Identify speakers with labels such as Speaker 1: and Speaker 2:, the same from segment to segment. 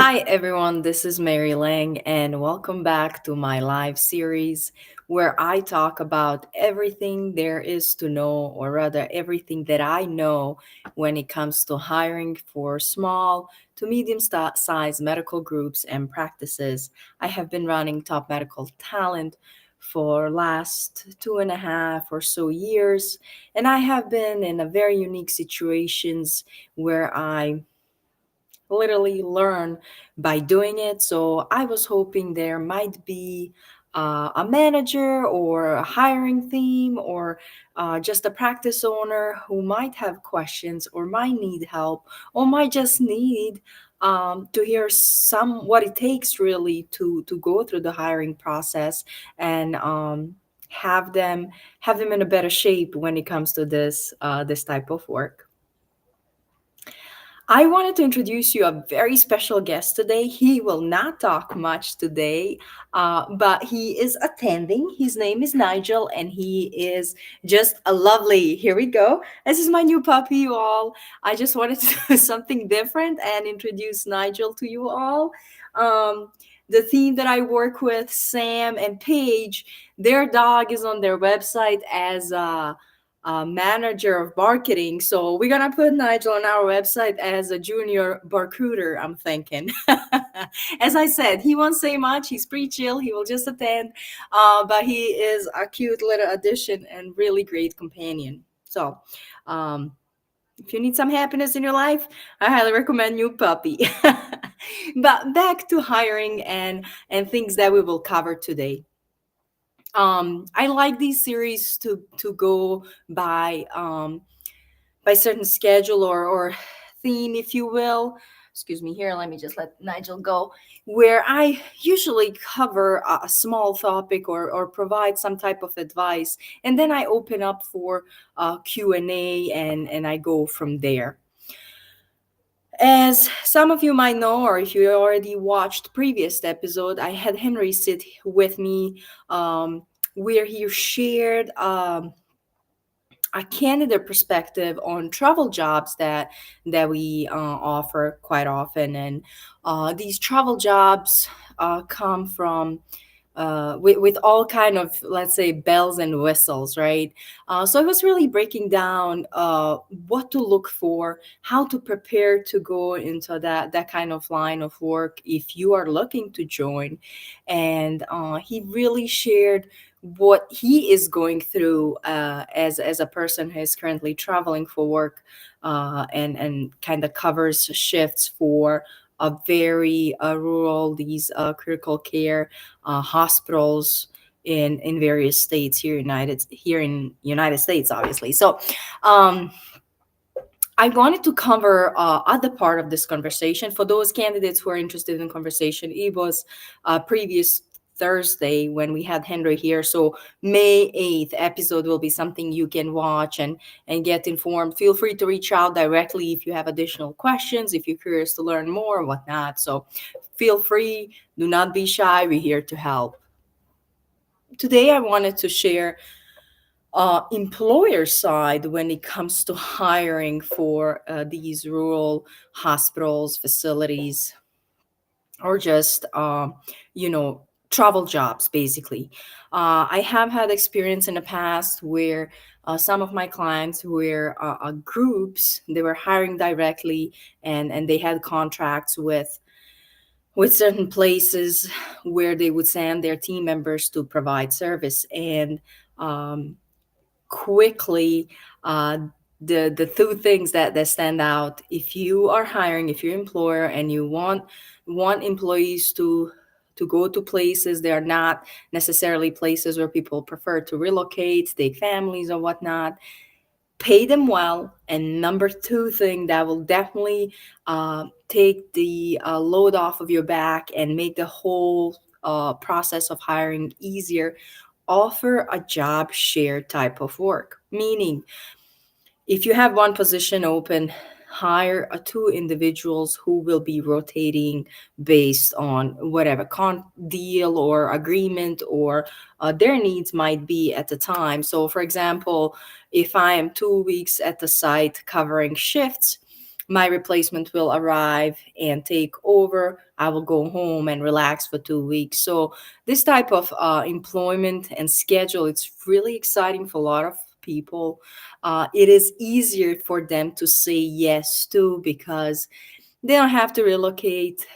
Speaker 1: Hi, everyone. This is Mary Lang, and welcome back to my live series where I talk about everything there is to know, or rather, everything that I know when it comes to hiring for small to medium sized medical groups and practices. I have been running top medical talent for last 2.5 or so years, and I have been in a very unique situations where I literally learn by doing it. So I was hoping there might be a manager or a hiring team or just a practice owner who might have questions or might need help or might just need to hear some what it takes really to go through the hiring process and have them have them in a better shape when it comes to this type of work. I wanted to introduce you a very special guest today. He will not talk much today, but he is attending. His name is Nigel, and he is just a lovely. Here we go. This is my new puppy, you all. I just wanted to do something different and introduce Nigel to you all. The team that I work with, Sam and Paige, their dog is on their website as manager of marketing. So we're gonna put Nigel on our website as a junior barcooder. I'm thinking. As I said, he won't say much. He's pretty chill. He will just attend, but he is a cute little addition and really great companion. So. Um, if you need some happiness in your life, I highly recommend New Puppy. But back to hiring and things that we will cover today. I like these series to go by certain schedule or theme, if you will. Excuse me here, let me just let Nigel go. Where I usually cover a small topic or provide some type of advice, and then I open up for Q&A and I go from there. As some of you might know, or if you already watched previous episode, I had Henry sit with me, where he shared a candidate perspective on travel jobs that we offer quite often, and these travel jobs come from with all kind of, let's say, bells and whistles, right? So I was really breaking down what to look for, how to prepare to go into that kind of line of work if you are looking to join. And he really shared what he is going through as a person who is currently traveling for work, and kind of covers shifts for a very rural these critical care hospitals in various states here in United States, obviously. So um, I wanted to cover other part of this conversation for those candidates who are interested in conversation. It was previous Thursday when we had Henry here. So May 8th episode will be something you can watch and get informed. Feel free to reach out directly if you have additional questions, if you're curious to learn more or whatnot. So feel free. Do not be shy. We're here to help. Today, I wanted to share employer side when it comes to hiring for these rural hospitals, facilities, or just travel jobs, basically. I have had experience in the past where some of my clients were groups. They were hiring directly, and they had contracts with certain places where they would send their team members to provide service. And um, quickly, uh, the two things that stand out: if you are hiring, if you're employer and you want employees to go to places, they are not necessarily places where people prefer to relocate, take families or whatnot, pay them well. And number two thing that will definitely take the load off of your back and make the whole process of hiring easier: offer a job share type of work. Meaning, if you have one position open, hire two individuals who will be rotating based on whatever deal or agreement or their needs might be at the time. So, for example, if I am 2 weeks at the site covering shifts, my replacement will arrive and take over. I will go home and relax for 2 weeks. So this type of employment and schedule, it's really exciting for a lot of people. It is easier for them to say yes to, because they don't have to relocate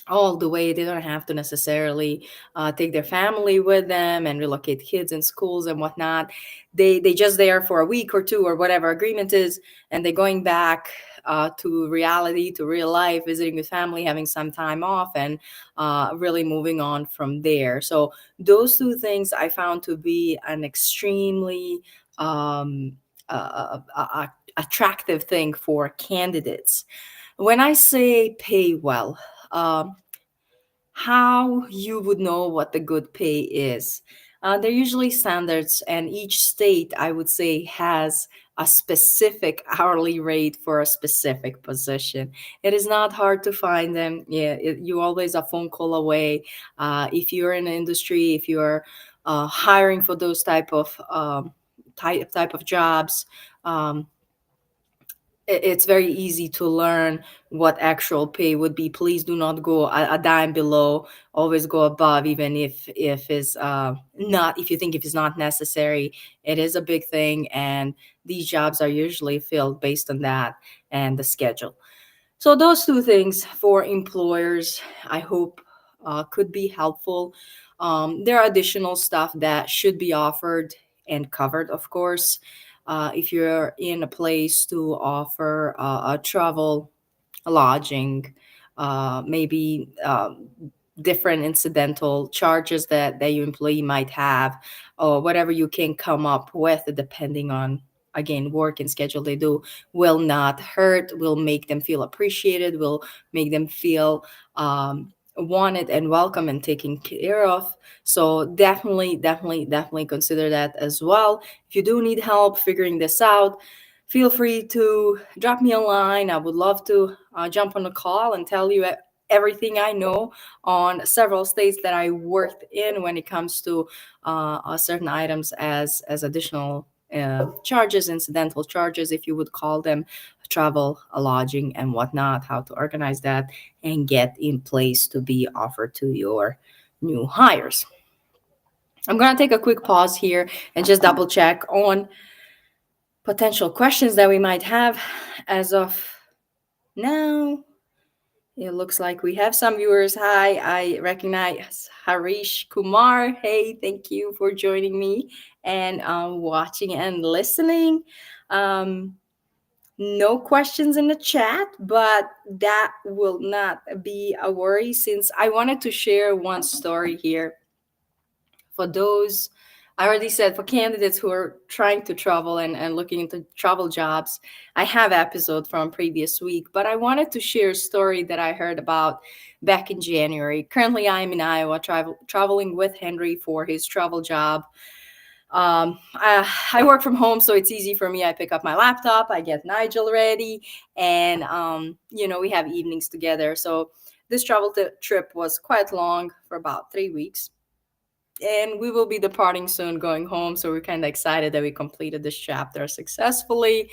Speaker 1: all the way. They don't have to necessarily take their family with them and relocate kids in schools and whatnot. They just there for a week or two or whatever agreement is, and they're going back to reality, to real life, visiting with family, having some time off, and really moving on from there. So those two things I found to be an extremely attractive thing for candidates. When I say pay well, um, how you would know what the good pay is. They're usually standards, and each state, I would say, has a specific hourly rate for a specific position. It is not hard to find them. Yeah, you always a phone call away. If you're in the industry, if you're hiring for those type of jobs, um, it's very easy to learn what actual pay would be. Please do not go a dime below. Always go above, even if it's not, if you think if it's not necessary. It is a big thing, and these jobs are usually filled based on that and the schedule. So those two things for employers, I hope could be helpful. There are additional stuff that should be offered and covered, of course. If you're in a place to offer a travel, lodging, maybe different incidental charges that your employee might have, or whatever you can come up with, depending on, again, work and schedule they do, will not hurt, will make them feel appreciated, will make them feel wanted and welcome and taken care of. So definitely consider that as well. If you do need help figuring this out, feel free to drop me a line. I would love to jump on a call and tell you everything I know on several states that I worked in when it comes to certain items as additional charges, incidental charges, if you would call them, travel, lodging, and whatnot, how to organize that and get in place to be offered to your new hires. I'm going to take a quick pause here and just double check on potential questions that we might have. As of now, it looks like we have some viewers. Hi, I recognize Harish Kumar. Hey, thank you for joining me and watching and listening. Um, no questions in the chat, but that will not be a worry, since I wanted to share one story here for those, I already said, for candidates who are trying to travel and looking into travel jobs. I have episode from previous week, but I wanted to share a story that I heard about back in January. Currently I'm in Iowa, traveling with Henry for his travel job. I work from home, so it's easy for me. I pick up my laptop, I get Nigel ready, and we have evenings together. So this travel trip was quite long, for about 3 weeks, and we will be departing soon, going home. So we're kind of excited that we completed this chapter successfully.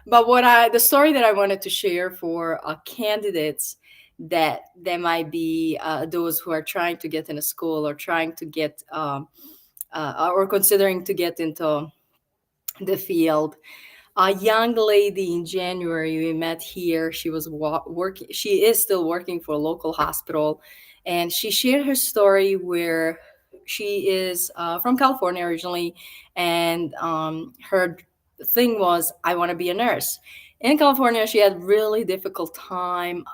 Speaker 1: But the story that I wanted to share for candidates that might be those who are trying to get into school, or trying to get or considering to get into the field. A young lady in January we met here. She was working. She is still working for a local hospital, and she shared her story where she is from California originally, and her thing was, I want to be a nurse. In California, she had really difficult time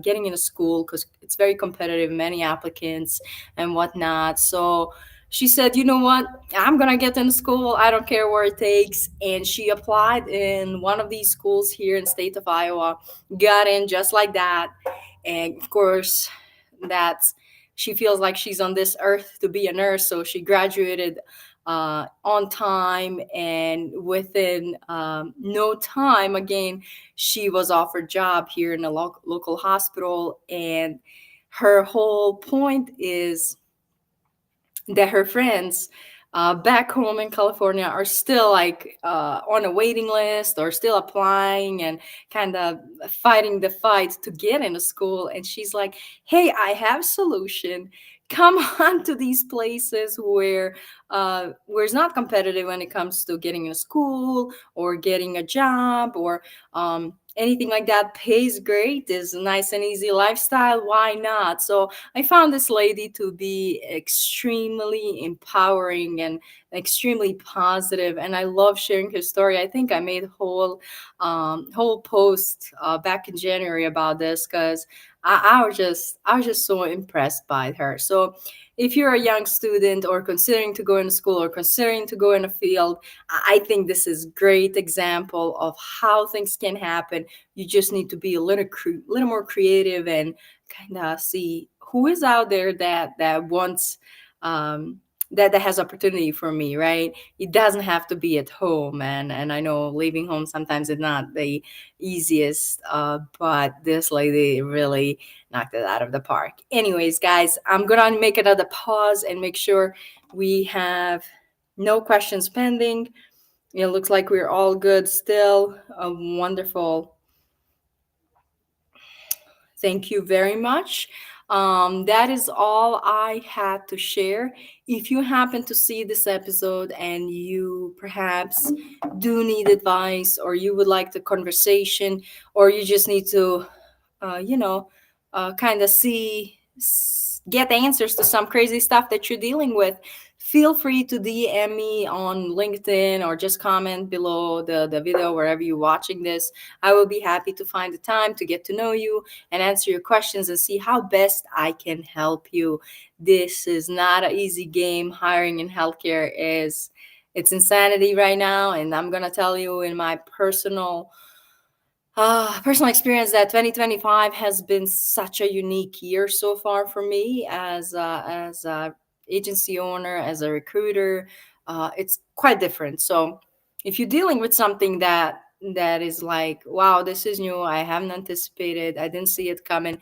Speaker 1: getting into school because it's very competitive, many applicants and whatnot. So she said, you know what, I'm gonna get into school, I don't care where it takes. And she applied in one of these schools here in state of Iowa, got in just like that. And of course, that's she feels like she's on this earth to be a nurse. So she graduated on time, and within no time, again, she was offered job here in a local hospital. And her whole point is that her friends back home in California are still like on a waiting list or still applying and kind of fighting the fight to get into school. And she's like, "Hey, I have a solution. Come on to these places where it's not competitive when it comes to getting into school or getting a job or anything like that. Pays great, is a nice and easy lifestyle. Why not?" So I found this lady to be extremely empowering and extremely positive, and I love sharing her story. I think I made a whole post back in January about this because I was just so impressed by her. So if you're a young student or considering to go into school or considering to go in a field, I think this is great example of how things can happen. You just need to be a little more creative and kind of see who is out there that wants that has opportunity for me, right? It doesn't have to be at home, and I know leaving home sometimes is not the easiest, but this lady really knocked it out of the park. Anyways, guys, I'm gonna make another pause and make sure we have no questions pending. It looks like we're all good still. Wonderful. Thank you very much. That is all I had to share. If you happen to see this episode and you perhaps do need advice, or you would like the conversation, or you just need to, you know, kind of get answers to some crazy stuff that you're dealing with, feel free to DM me on LinkedIn or just comment below the video wherever you're watching this. I will be happy to find the time to get to know you and answer your questions and see how best I can help you. This is not an easy game. Hiring in healthcare is it's insanity right now, and I'm gonna tell you in my personal experience that 2025 has been such a unique year so far for me as a agency owner, as a recruiter. It's quite different. So if you're dealing with something that is like, wow, this is new, I haven't anticipated, I didn't see it coming,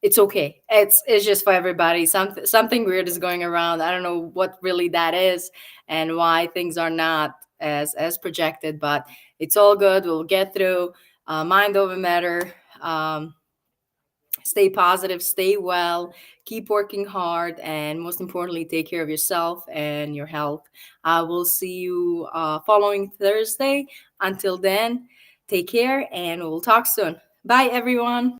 Speaker 1: it's okay. It's just for everybody. Something weird is going around. I don't know what really that is and why things are not as projected, but it's all good. We'll get through. Mind over matter. Stay positive, stay well, keep working hard, and most importantly, take care of yourself and your health. I will see you following Thursday. Until then, take care and we'll talk soon. Bye, everyone.